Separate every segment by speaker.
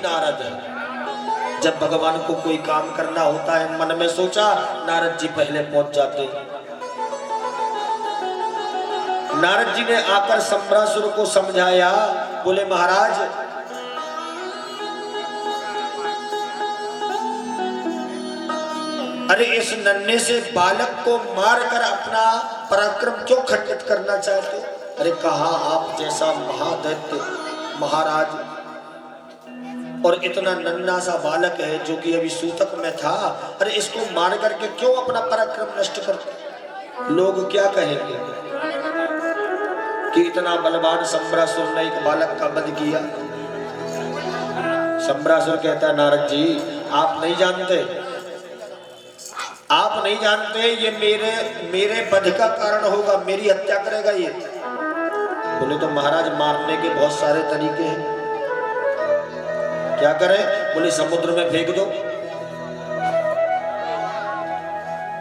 Speaker 1: नारद है। जब भगवान को कोई काम करना होता है, मन में सोचा, नारद जी पहले पहुंच जाते। नारद जी ने आकर संबरासुर को समझाया, बोले महाराज अरे इस नन्हे से बालक को मारकर अपना पराक्रम क्यों खंडित करना चाहते हो? अरे कहा आप जैसा महादैत्य महाराज और इतना नन्हा सा बालक है जो कि अभी सूतक में था, अरे इसको मार करके क्यों अपना पराक्रम नष्ट करते? लोग क्या कहेंगे कि इतना बलवान संबरासुर ने एक बालक का वध किया। संबरासुर कहता है नारद जी आप नहीं जानते, आप नहीं जानते, ये मेरे वध का कारण होगा, मेरी हत्या करेगा ये। बोले तो महाराज मारने के बहुत सारे तरीके हैं, क्या करें? बोले समुद्र में फेंक दो।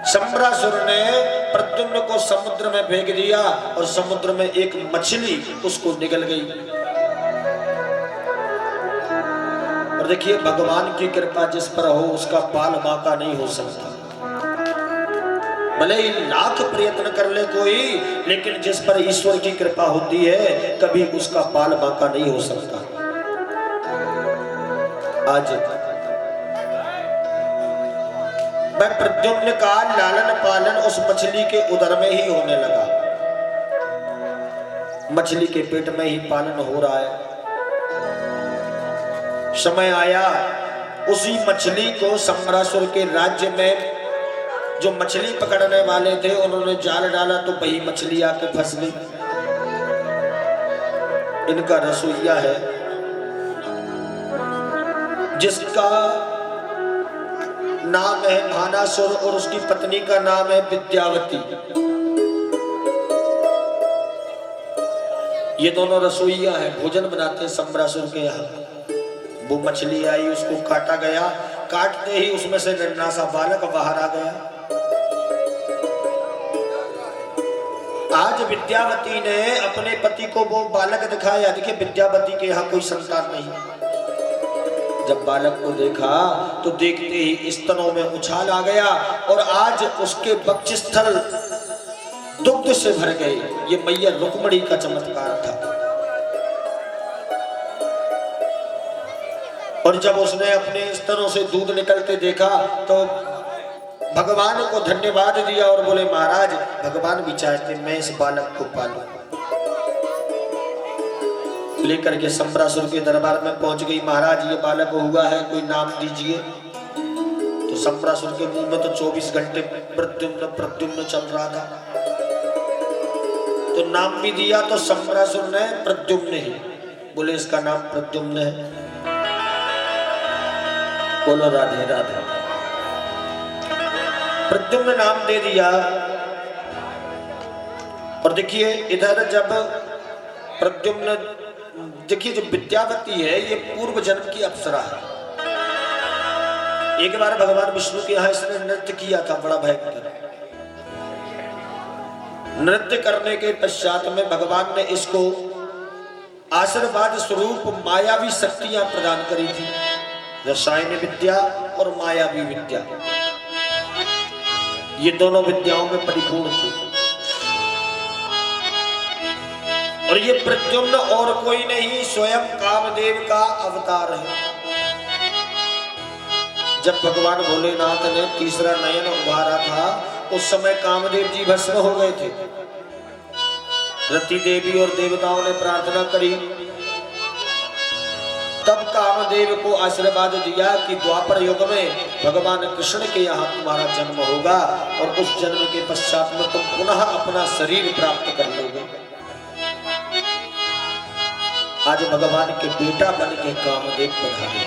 Speaker 1: संबरासुर ने प्रद्युम्न को समुद्र में फेंक दिया और समुद्र में एक मछली उसको निगल गई। और देखिए भगवान की कृपा जिस पर हो उसका बाल बांका नहीं हो सकता। भले ही लाख प्रयत्न कर ले कोई, लेकिन जिस पर ईश्वर की कृपा होती है कभी उसका बाल बांका नहीं हो सकता। आज मैं प्रद्युम्न का लालन पालन उस मछली के उदर में ही होने लगा, मछली के पेट में ही पालन हो रहा है। समय आया उसी मछली को संबरासुर के राज्य में जो मछली पकड़ने वाले थे उन्होंने जाल डाला तो वही मछली आके फंस गई। इनका रसोइया है जिसका नाम है भानासुर और उसकी पत्नी का नाम है विद्यावती। ये दोनों रसोइया हैं, भोजन बनाते हैं संबरासुर के यहाँ। वो मछली आई, उसको काटा गया, काटते ही उसमें से नन्हा सा बालक बाहर आ गया। आज विद्यावती ने अपने पति को वो बालक दिखाया। देखिए विद्यावती के यहाँ कोई संतान नहीं। जब बालक को देखा तो देखते ही स्तनों में उछाल आ गया और आज उसके वक्षस्थल दुग्ध से भर गए। ये मैया रुक्मणी का चमत्कार था। और जब उसने अपने स्तनों से दूध निकलते देखा तो भगवान को धन्यवाद दिया और बोले महाराज भगवान भी चाहते मैं इस बालक को पालूं। लेकर के संबरासुर के दरबार में पहुंच गई। महाराज ये बालक हुआ है, कोई नाम दीजिए। तो संबरासुर के मुंह में तो 24 घंटे प्रद्युम्न प्रद्युम्न चल रहा था, तो नाम भी दिया। तो संबरासुर ने प्रद्युम्न ही बोले इसका नाम प्रद्युम्न है। बोलो राधे राधे। प्रद्युम्न नाम दे दिया। और देखिए इधर जब प्रद्युम्न, देखिए जो विद्यावती है ये पूर्व जन्म की अप्सरा है। एक बार भगवान विष्णु के यहाँ इसने नृत्य किया था, बड़ा भयंकर। नृत्य करने के पश्चात में भगवान ने इसको आशीर्वाद स्वरूप मायावी शक्तियां प्रदान करी थी, रसायन विद्या और मायावी विद्या। ये दोनों विद्याओं में परिपूर्ण थी। और ये प्रद्युम्न और कोई नहीं स्वयं कामदेव का अवतार है। जब भगवान भोलेनाथ ने तीसरा नयन उभारा था उस समय कामदेव जी भस्म हो गए थे। रति देवी और देवताओं ने प्रार्थना करी, तब कामदेव को आशीर्वाद दिया कि द्वापर युग में भगवान कृष्ण के यहाँ तुम्हारा जन्म होगा और उस जन्म के पश्चात में तुम पुनः अपना शरीर प्राप्त कर लोगे। आज भगवान के बेटा बन के कामदेव पधारे।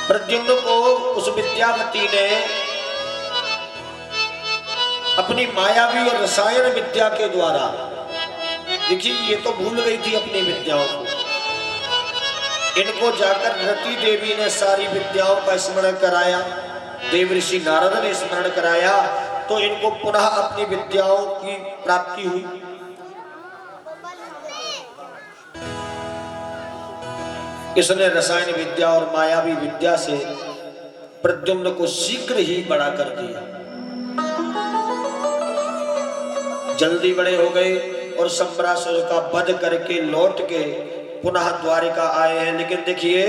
Speaker 1: प्रद्युम्न को उस विद्यावती ने अपनी मायावी और रसायन विद्या के द्वारा, देखिए ये तो भूल गई थी अपनी विद्याओं को, इनको जाकर रति देवी ने सारी विद्याओं का स्मरण कराया, देव ऋषि नारद ने स्मरण कराया, तो इनको पुनः अपनी विद्याओं की प्राप्ति हुई। इसने रसायन विद्या और मायावी विद्या से प्रद्युम्न को शीघ्र ही बड़ा कर दिया। जल्दी बड़े हो गए और शंबरासुर का वध करके लौट के पुनः द्वारिका आए हैं। लेकिन देखिए,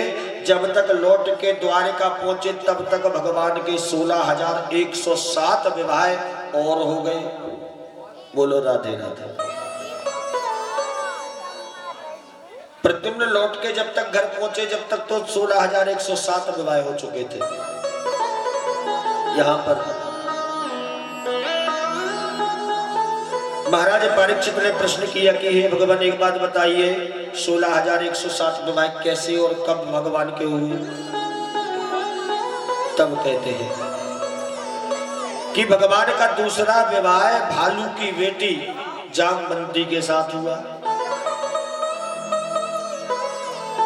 Speaker 1: जब तक लौट के द्वारिका पहुंचे तब तक भगवान के 16,107 विवाह और हो गए। बोलो राधे राधे। प्रद्युम्न लौट के जब तक घर पहुंचे जब तक तो 16,107 विवाह हो चुके थे। यहां पर महाराज परीक्षित ने प्रश्न किया कि हे भगवान, एक बात बताइए, 16,107 विवाह कैसे और कब भगवान के हुए? तब कहते हैं कि भगवान का दूसरा विवाह भालू की बेटी जामवंती के साथ हुआ।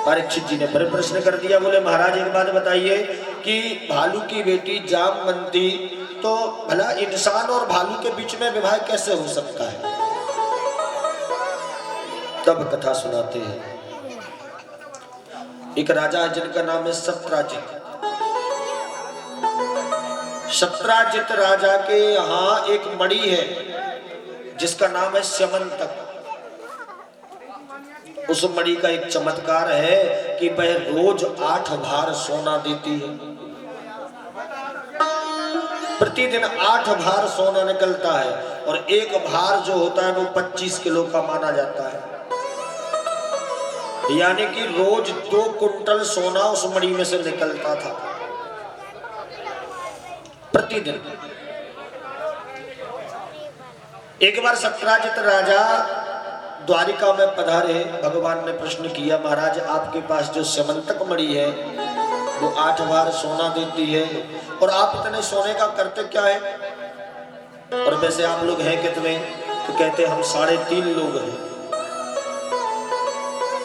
Speaker 1: परीक्षित जी ने फिर प्रश्न कर दिया, बोले महाराज एक बात बताइए कि भालू की बेटी जामवंती, तो भला इंसान और भालू के बीच में विवाह कैसे हो सकता है? तब कथा सुनाते हैं। एक राजा है जिनका नाम है सत्राजित। सत्राजित राजा के यहाँ एक मणि है जिसका नाम है स्यमंतक। उस मणि का एक चमत्कार है कि वह रोज 8 भार सोना देती है। प्रतिदिन 8 भार सोना निकलता है और एक भार जो होता है वो 25 किलो का माना जाता है। यानी कि रोज 2 कुंटल सोना उस मणि में से निकलता था प्रतिदिन। एक बार सत्राजित राजा द्वारिका में पधारे। भगवान ने प्रश्न किया, महाराज आपके पास जो स्यमंतक मणि है वो 8 भार सोना देती है और आप इतने सोने का करते क्या है? और वैसे आप लोग हैं कितने? तो कहते हम 3.5 लोग हैं।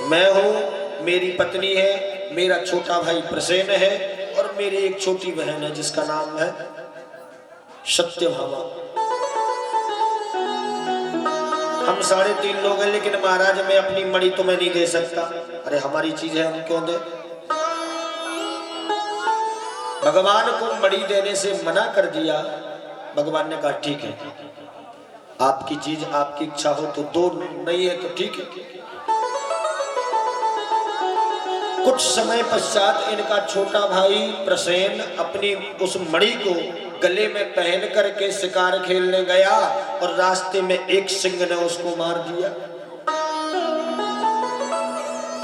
Speaker 1: मैं हूं, मेरी पत्नी है, मेरा छोटा भाई प्रसेन है और मेरी एक छोटी बहन है जिसका नाम है सत्यभामा। हम 3.5 लोग हैं, लेकिन महाराज मैं अपनी मणि तुम्हें नहीं दे सकता। अरे हमारी चीज है, हम क्यों दे? भगवान को मणि देने से मना कर दिया। भगवान ने कहा ठीक है, आपकी चीज आपकी इच्छा हो तो दो, नहीं है तो ठीक है। कुछ समय पश्चात इनका छोटा भाई प्रसेन अपनी उस मणि को गले में पहन करके शिकार खेलने गया और रास्ते में एक सिंह ने उसको मार दिया।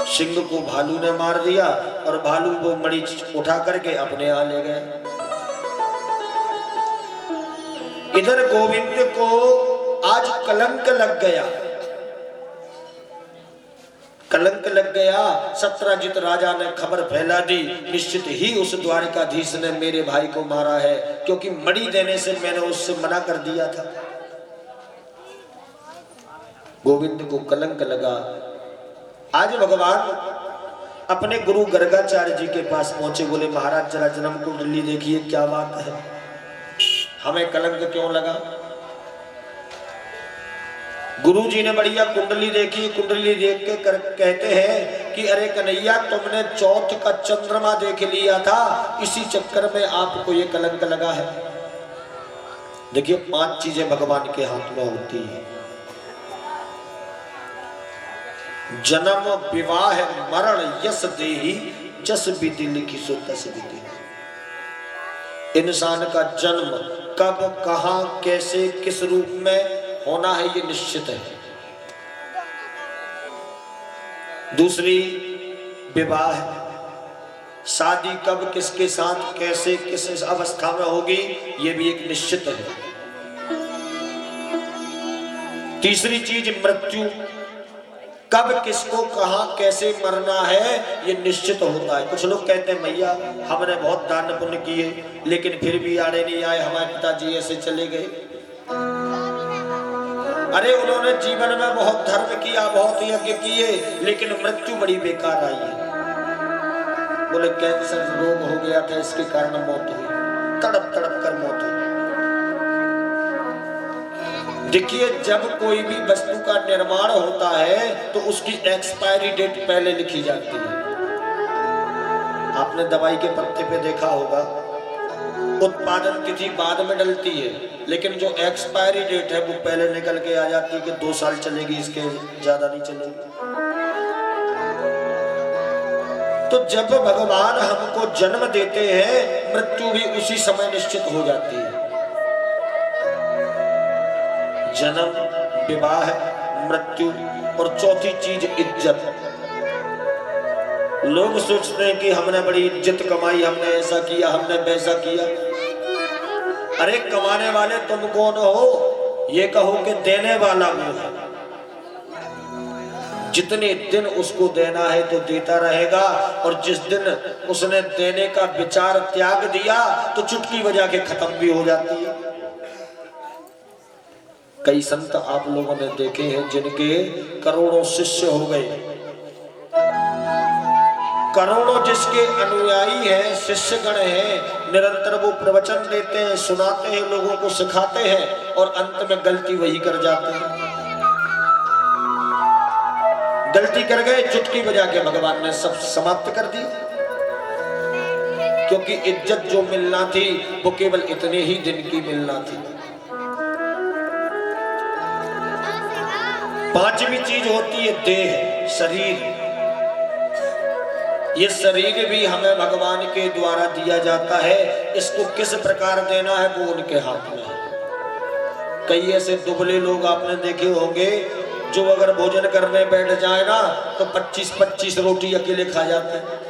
Speaker 1: सिंह को भालू ने मार दिया और भालू वो मणि उठा करके अपने यहाँ ले गए। इधर गोविंद को आज कलंक लग गया, कलंक लग गया। सत्राजित राजा ने खबर फैला दी, निश्चित ही उस द्वारिकाधीश ने मेरे भाई को मारा है, क्योंकि मणि देने से मैंने उससे मना कर दिया था। गोविंद को कलंक लगा। आज भगवान अपने गुरु गर्गाचार्य जी के पास पहुंचे। बोले महाराज जरा जन्म कुंडली देखिए, क्या बात है, हमें कलंक क्यों लगा? गुरु जी ने बढ़िया कुंडली देखी। कुंडली देख के कहते हैं कि अरे कन्हैया, तुमने चौथ का चंद्रमा देख लिया था, इसी चक्कर में आपको ये कलंक लगा है। देखिए 5 चीजें भगवान के हाथ में होती है: जन्म, विवाह, मरण, यश देहि, जस विधि लिखी सो तस विधि। इंसान का जन्म कब, कहां, कैसे, किस रूप में होना है ये निश्चित है। दूसरी विवाह, शादी कब, किसके साथ, कैसे, किस अवस्था में होगी, ये भी एक निश्चित है। तीसरी चीज मृत्यु, कब, किसको, कहां, कैसे मरना है, ये निश्चित होता है। कुछ लोग कहते हैं भैया हमने बहुत दान पुण्य किए लेकिन फिर भी आड़े नहीं आए, हमारे पिताजी ऐसे चले गए। अरे उन्होंने जीवन में बहुत धर्म किया, बहुत यज्ञ किए, लेकिन मृत्यु बड़ी बेकार आई है। बोले कैंसर रोग हो गया था, इसके कारण मौत हुई, तड़प तड़प कर मौत हुई। देखिए जब कोई भी वस्तु का निर्माण होता है तो उसकी एक्सपायरी डेट पहले लिखी जाती है। आपने दवाई के पत्ते पे देखा होगा, उत्पादन तिथि बाद में डलती है, लेकिन जो एक्सपायरी डेट है वो पहले निकल के आ जाती है कि 2 साल चलेगी, इसके ज्यादा नहीं चलेगी। तो जब भगवान हमको जन्म देते हैं, मृत्यु भी उसी समय निश्चित हो जाती है। जन्म, विवाह, मृत्यु और चौथी चीज इज्जत। लोग सोचते हैं कि हमने बड़ी इज्जत कमाई, हमने ऐसा किया, हमने वैसा किया। अरे कमाने वाले तुम कौन हो, ये कहो कि देने वाला वो है। जितने दिन उसको देना है तो देता रहेगा, और जिस दिन उसने देने का विचार त्याग दिया तो चुटकी बजा के खत्म भी हो जाती है। कई संत आप लोगों ने देखे हैं जिनके करोड़ों शिष्य हो गए, करोड़ों जिसके अनुयायी हैं, शिष्यगण हैं, निरंतर वो प्रवचन देते हैं, सुनाते हैं, लोगों को सिखाते हैं, और अंत में गलती वही कर जाते हैं। गलती कर गए, चुटकी बजा के भगवान ने सब समाप्त कर दी, क्योंकि इज्जत जो मिलना थी वो केवल इतने ही दिन की मिलना थी। पांचवी चीज होती है देह, शरीर। ये शरीर भी हमें भगवान के द्वारा दिया जाता है, इसको किस प्रकार देना है वो उनके हाथ में है। कई ऐसे दुबले लोग आपने देखे होंगे जो अगर भोजन करने बैठ जाए ना तो 25-25 रोटी अकेले खा जाते हैं।